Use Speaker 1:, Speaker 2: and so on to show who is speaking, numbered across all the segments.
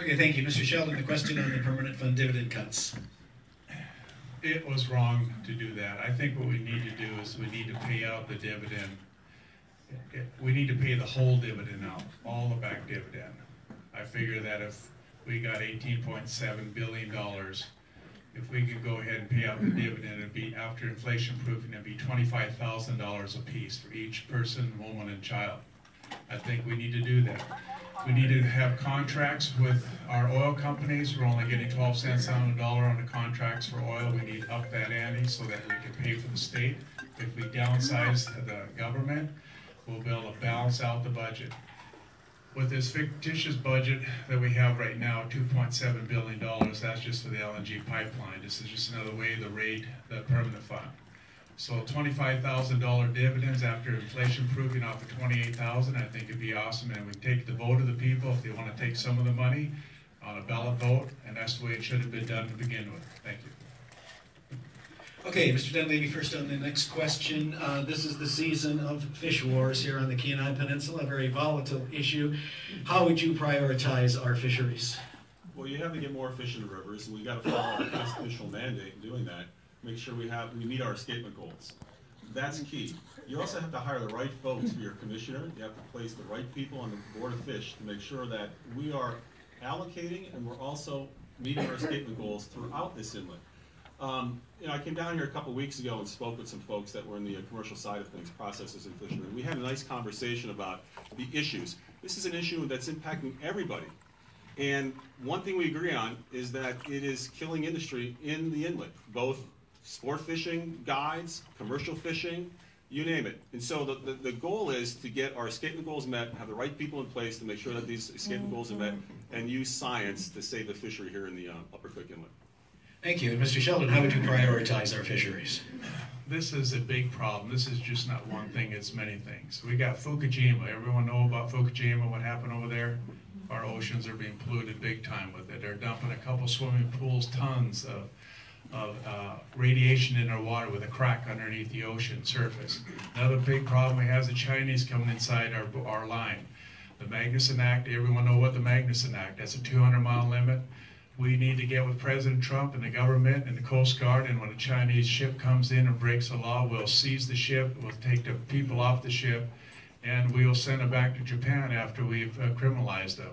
Speaker 1: Okay, thank you. Mr. Sheldon, the question on the permanent fund dividend cuts.
Speaker 2: It was wrong to do that. I think what we need to do is we need to pay out the dividend. We need to pay the whole dividend out, all the back dividend. I figure that if we got $18.7 billion, if we could go ahead and pay out the dividend, it'd be, after inflation proofing, it'd be $25,000 a piece for each person, woman, and child. I think we need to do that. We need to have contracts with our oil companies. We're only getting 12 cents on the dollar on the contracts for oil. We need to up that ante so that we can pay for the state. If we downsize the government, we'll be able to balance out the budget. With this fictitious budget that we have right now, $2.7 billion, that's just for the LNG pipeline. This is just another way to raid the permanent fund. So $25,000 dividends after inflation proofing off of $28,000, I think it'd be awesome. And we take the vote of the people if they want to take some of the money on a ballot vote, and that's the way it should have been done to begin with. Thank you.
Speaker 1: Okay, Mr. Dunleavy, first on the next question. This is the season of fish wars here on the Kenai Peninsula, a very volatile issue. How would you prioritize our fisheries?
Speaker 3: Well, you have to get more fish in the rivers, and we got to follow our constitutional mandate in doing that. Make sure we meet our escapement goals. That's key. You also have to hire the right folks for your commissioner. You have to place the right people on the Board of Fish to make sure that we are allocating and we're also meeting our escapement goals throughout this inlet. I came down here a couple weeks ago and spoke with some folks that were in the commercial side of things, processors and fishermen. We had a nice conversation about the issues. This is an issue that's impacting everybody. And one thing we agree on is that it is killing industry in the inlet, both sport fishing, guides, commercial fishing, you name it. And so the goal is to get our escapement goals met, have the right people in place to make sure that these escapement goals are met, and use science to save the fishery here in the Upper Cook Inlet.
Speaker 1: Thank you. And Mr. Sheldon, how would you prioritize our fisheries?
Speaker 2: This is a big problem. This is just not one thing, it's many things. We got Fukushima. Everyone know about Fukushima, what happened over there? Our oceans are being polluted big time with it. They're dumping a couple swimming pools, tons of radiation in our water with a crack underneath the ocean surface. Another big problem we have is the Chinese coming inside our line. The Magnuson Act, everyone know what the Magnuson Act, that's a 200-mile limit. We need to get with President Trump and the government and the Coast Guard, and when a Chinese ship comes in and breaks the law, we'll seize the ship, we'll take the people off the ship, and we'll send them back to Japan after we've criminalized them.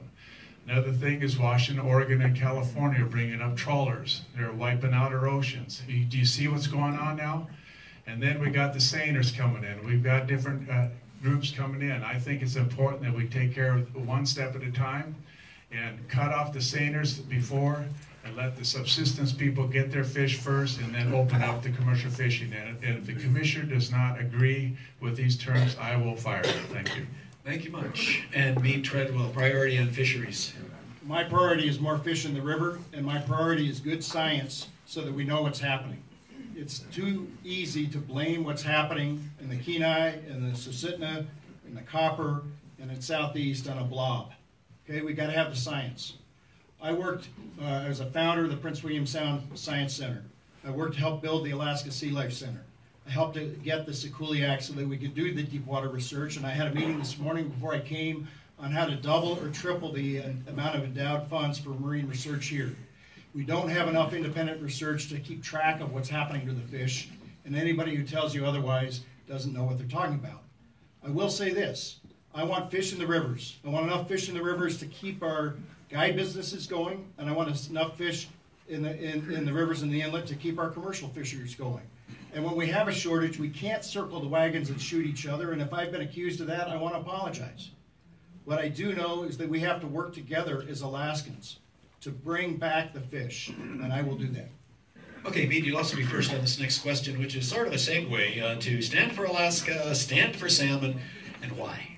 Speaker 2: Another thing is Washington, Oregon, and California are bringing up trawlers. They're wiping out our oceans. Do you see what's going on now? And then we got the seiners coming in. We've got different groups coming in. I think it's important that we take care of one step at a time and cut off the seiners before and let the subsistence people get their fish first and then open up the commercial fishing. And if the commissioner does not agree with these terms, I will fire him. Thank you.
Speaker 1: Thank you much. And Meade Treadwell, priority on fisheries.
Speaker 4: My priority is more fish in the river, and my priority is good science so that we know what's happening. It's too easy to blame what's happening in the Kenai, and the Soldotna, in the Copper, and in Southeast on a blob. Okay, we got to have the science. I worked as a founder of the Prince William Sound Science Center. I worked to help build the Alaska Sea Life Center. I helped to get the Seculi Act so that we could do the deep water research, and I had a meeting this morning before I came on how to double or triple the amount of endowed funds for marine research here. We don't have enough independent research to keep track of what's happening to the fish, and anybody who tells you otherwise doesn't know what they're talking about. I will say this, I want fish in the rivers. I want enough fish in the rivers to keep our guide businesses going, and I want enough fish in the rivers and the inlet to keep our commercial fisheries going. And when we have a shortage, we can't circle the wagons and shoot each other, and if I've been accused of that, I want to apologize. What I do know is that we have to work together as Alaskans to bring back the fish, and I will do that.
Speaker 1: Okay, Meade, you'll also be first on this next question, which is sort of a segue to Stand for Alaska, Stand for Salmon, and why?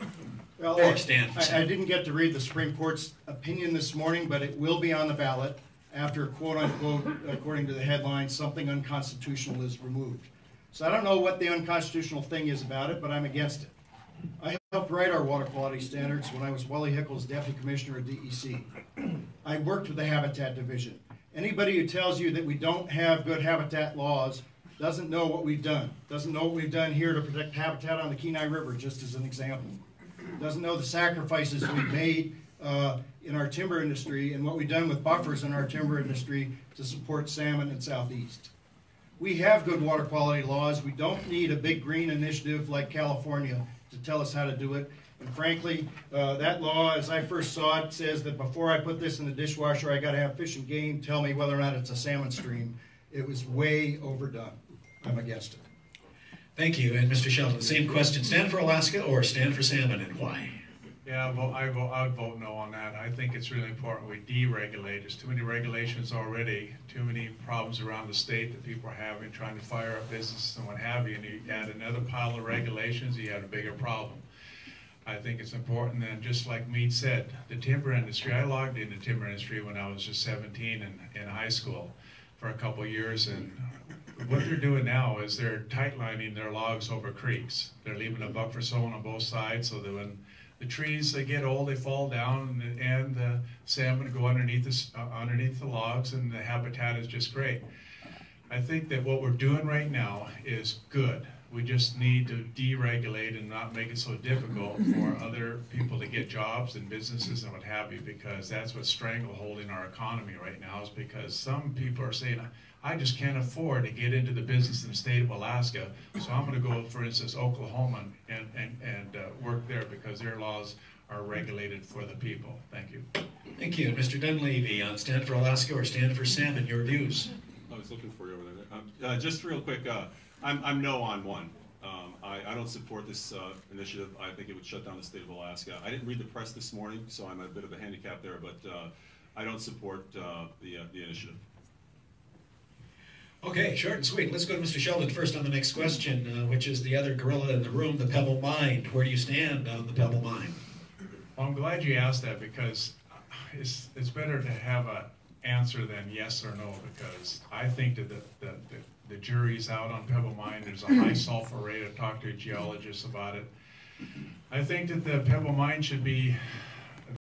Speaker 4: Well,
Speaker 1: Or Stand for Salmon.
Speaker 4: I didn't get to read the Supreme Court's opinion this morning, but it will be on the ballot after, quote unquote, according to the headline, something unconstitutional is removed. So I don't know what the unconstitutional thing is about it, but I'm against it. I helped write our water quality standards when I was Wally Hickle's deputy commissioner at DEC. I worked with the Habitat Division. Anybody who tells you that we don't have good habitat laws doesn't know what we've done. Doesn't know what we've done here to protect habitat on the Kenai River, just as an example. Doesn't know the sacrifices we've made in our timber industry and what we've done with buffers in our timber industry to support salmon in Southeast. We have good water quality laws. We don't need a big green initiative like California to tell us how to do it. And frankly, that law, as I first saw it, says that before I put this in the dishwasher, I gotta have Fish and Game tell me whether or not it's a salmon stream. It was way overdone. I'm against it.
Speaker 1: Thank you. And Mr. Sheldon, same question. Stand for Alaska or stand for salmon, and why?
Speaker 2: Yeah, well, I would vote no on that. I think it's really important we deregulate. There's too many regulations already, too many problems around the state that people are having, trying to fire up businesses and what have you, and you add another pile of regulations, you have a bigger problem. I think it's important, and just like Meade said, the timber industry, I logged in the timber industry when I was just 17 in high school for a couple of years, and what they're doing now is they're tightlining their logs over creeks. They're leaving a buffer zone on both sides so that when the trees, they get old, they fall down, and the salmon go underneath the logs, and the habitat is just great. I think that what we're doing right now is good. We just need to deregulate and not make it so difficult for other people to get jobs and businesses and what have you, because that's what's strangleholding our economy right now, is because some people are saying, I just can't afford to get into the business in the state of Alaska, so I'm going to go, for instance, Oklahoma and work there because their laws are regulated for the people. Thank you.
Speaker 1: Thank you. Mr. Dunleavy, on stand for Alaska or stand for salmon, your views?
Speaker 3: I was looking for you over there. Just real quick, I'm no on one. I don't support this initiative. I think it would shut down the state of Alaska. I didn't read the press this morning, so I'm a bit of a handicap there, but I don't support the initiative.
Speaker 1: Okay, short and sweet. Let's go to Mr. Sheldon first on the next question, which is the other gorilla in the room, the Pebble Mine. Where do you stand on the Pebble Mine?
Speaker 2: Well, I'm glad you asked that, because it's better to have an answer than yes or no, because I think that the jury's out on Pebble Mine. There's a high sulfur rate. I've talked to geologists about it. I think that the Pebble Mine should be